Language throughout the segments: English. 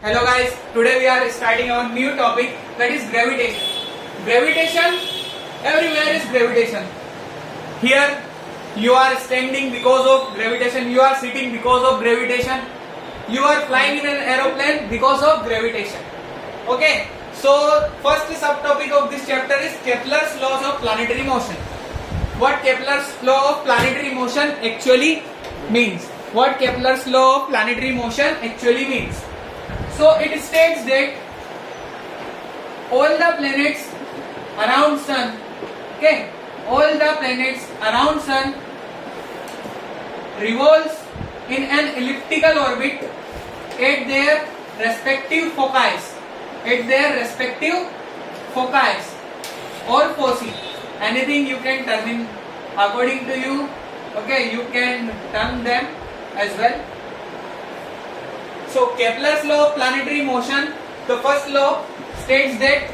Hello guys, today we are starting our new topic, that is gravitation. Gravitation, everywhere is gravitation. Here you are standing because of gravitation, you are sitting because of gravitation, you are flying in an aeroplane because of gravitation. Okay, so first subtopic of this chapter is Kepler's laws of planetary motion. What Kepler's law of planetary motion actually means. What Kepler's law of planetary motion actually means. So it states that all the planets around Sun, okay, all the planets around Sun revolves in an elliptical orbit at their respective foci, or foci. Anything you can term in according to you. Okay, you can term them as well. So Kepler's law of planetary motion, the first law states that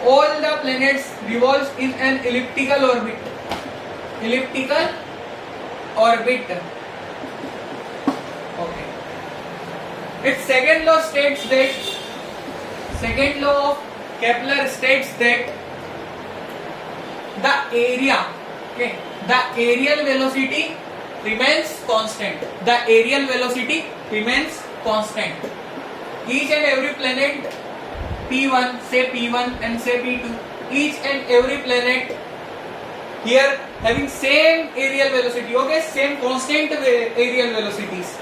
all the planets revolves in an elliptical orbit. Okay. Its second law states that, second law of Kepler states that the area, okay, the aerial velocity remains constant. The aerial velocity remains constant. Each and every planet P1, say P1 and say P2, each and every planet here having same aerial velocity, okay, same constant aerial velocities.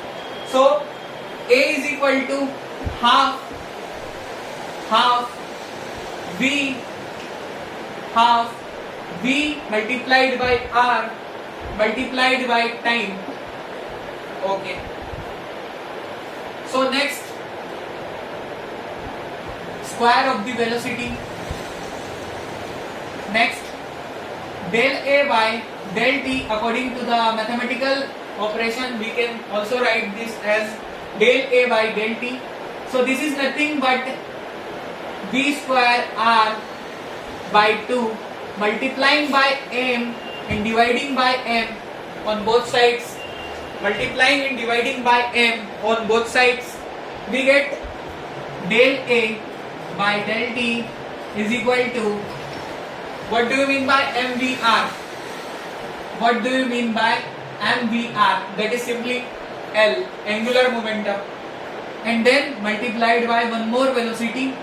So A is equal to half V multiplied by R multiplied by time. Okay. So next, square of the velocity. Next, del A by del T, according to the mathematical operation we can also write this as del A by del T. So this is nothing but V square R by 2 multiplying by M and dividing by M on both sides. Multiplying and dividing by M on both sides, we get del A by del T is equal to, what do you mean by MVR? What do you mean by MVR? That is simply L, angular momentum, and then multiplied by one more velocity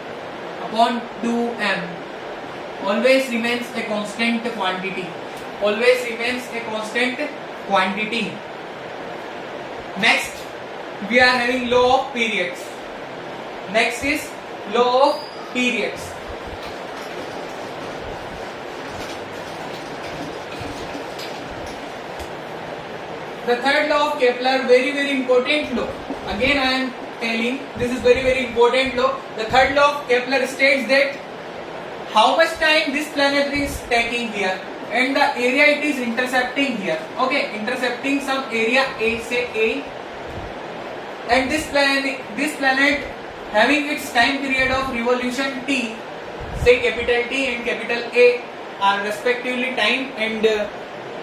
upon 2M. Always remains a constant quantity. Always remains a constant quantity. Next, we are having law of periods. Next is law of periods. The third law of Kepler, very important law. Again I am telling, this is very important law. The third law of Kepler states that how much time this planet is taking here and the area it is intercepting here. Okay, intercepting some area A, say A, and this planet having its time period of revolution T, say capital T and capital A are respectively time and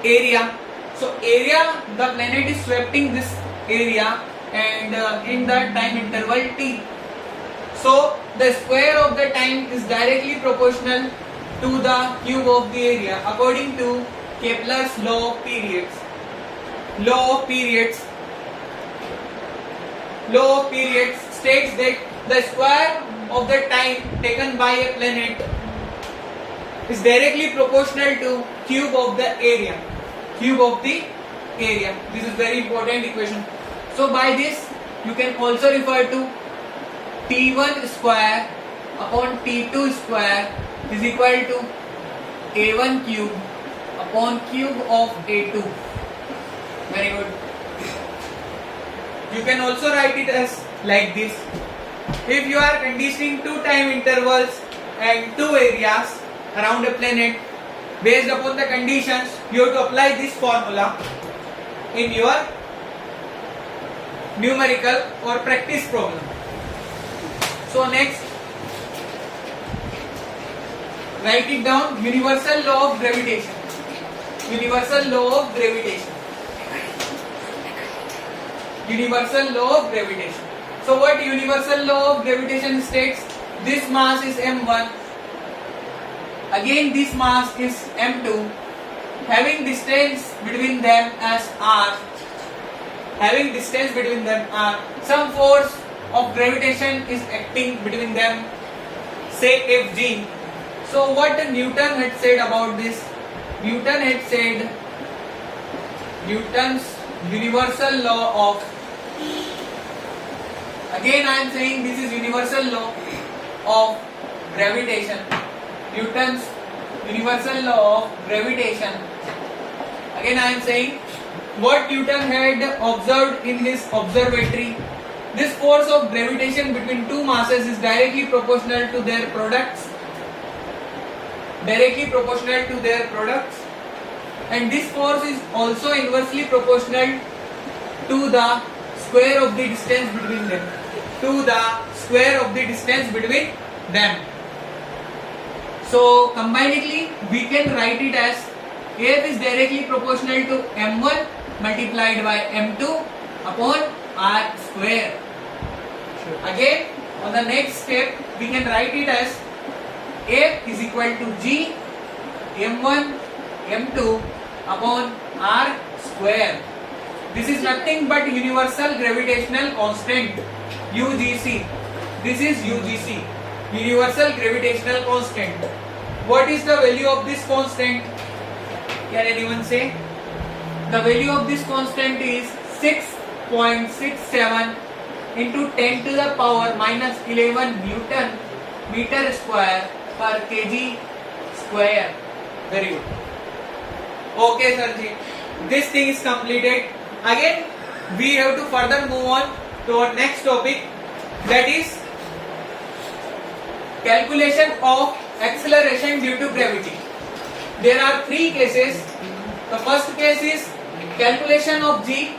area. So area, the planet is sweeping this area and in the time interval T. So the square of the time is directly proportional to the cube of the area according to Kepler's law of periods. Law of periods states that the square of the time taken by a planet is directly proportional to cube of the area. This is very important equation. So by this you can also refer to T1 square upon T2 square is equal to A1 cube upon cube of A2. Very good. You can also write it as like this. If you are conditioning two time intervals and two areas around a planet, based upon the conditions, you have to apply this formula in your numerical or practice problem. So next, write it down, universal law of gravitation. Universal law of gravitation. universal law of gravitation. So what universal law of gravitation states? This mass is m1. Again this mass is m2. Having distance between them as r. Having distance between them r. Some force of gravitation is acting between them. Say Fg. So what Newton had said about this? Newton had said Newton's universal law of, again I am saying this is universal law of gravitation. Newton's universal law of gravitation. Again I am saying what Newton had observed in his observatory. This force of gravitation between two masses is directly proportional to their products. Directly proportional to their products. And this force is also inversely proportional to the square of the distance between them. To the square of the distance between them. So combinedly we can write it as F is directly proportional to m1 multiplied by m2 upon r square. Again on the next step we can write it as F is equal to G m1 m2 upon r square. This is nothing but universal gravitational constant UGC. This is UGC, universal gravitational constant. What is the value of this constant? Can anyone say? The value of this constant is 6.67 into 10 to the power minus 11 Newton meter square per kg square. Very good. Okay, Sirji. This thing is completed. Again, we have to further move on to our next topic, that is calculation of acceleration due to gravity. There are three cases. The first case is calculation of g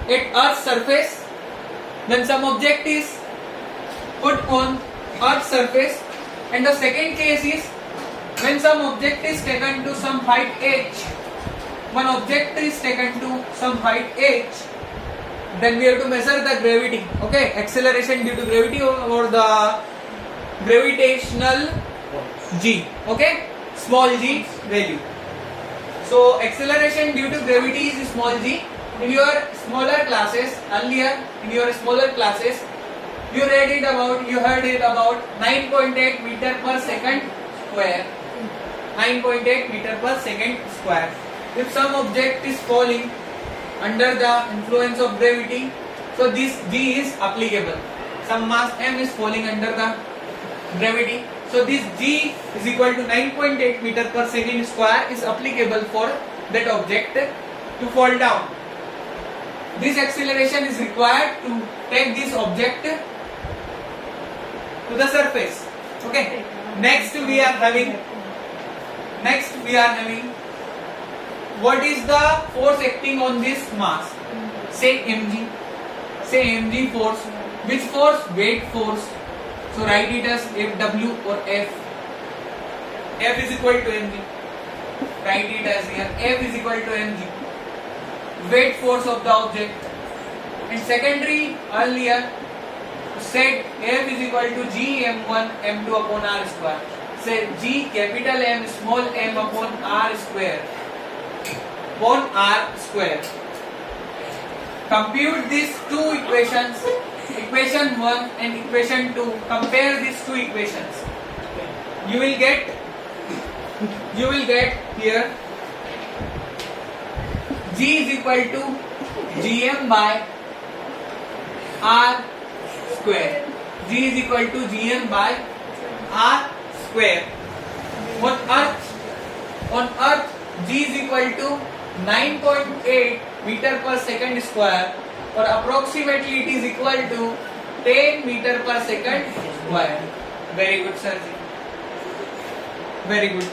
at Earth's surface. Then some object is put on Earth's surface. And the second case is when some object is taken to some height h. One object is taken to some height h. Then we have to measure the gravity. Okay, acceleration due to gravity or the gravitational g. Okay, small g value. So acceleration due to gravity is small g. In your smaller classes, earlier in your smaller classes, you heard it about 9.8 meter per second square. 9.8 meter per second square. If some object is falling under the influence of gravity, so this g is applicable. Some mass m is falling under the gravity, so this g is equal to 9.8 meter per second square is applicable for that object to fall down. This acceleration is required to take this object to the surface. Okay. Next we are having what is the force acting on this mass? Say mg. Say mg force. Which force? Weight force. So write it as Fw or F. F is equal to mg. Write it as here. F is equal to mg. Weight force of the object. And secondary earlier said F is equal to G m1 m2 upon r square. Say G capital M small m upon r square. Upon r square. Compute these two equations, equation 1 and equation 2. Compare these two equations. You will get here G is equal to Gm by r square. G is equal to Gm by r square. On earth G is equal to 9.8 meter per second square, or approximately it is equal to 10 meter per second square. Very good, sir. Very good.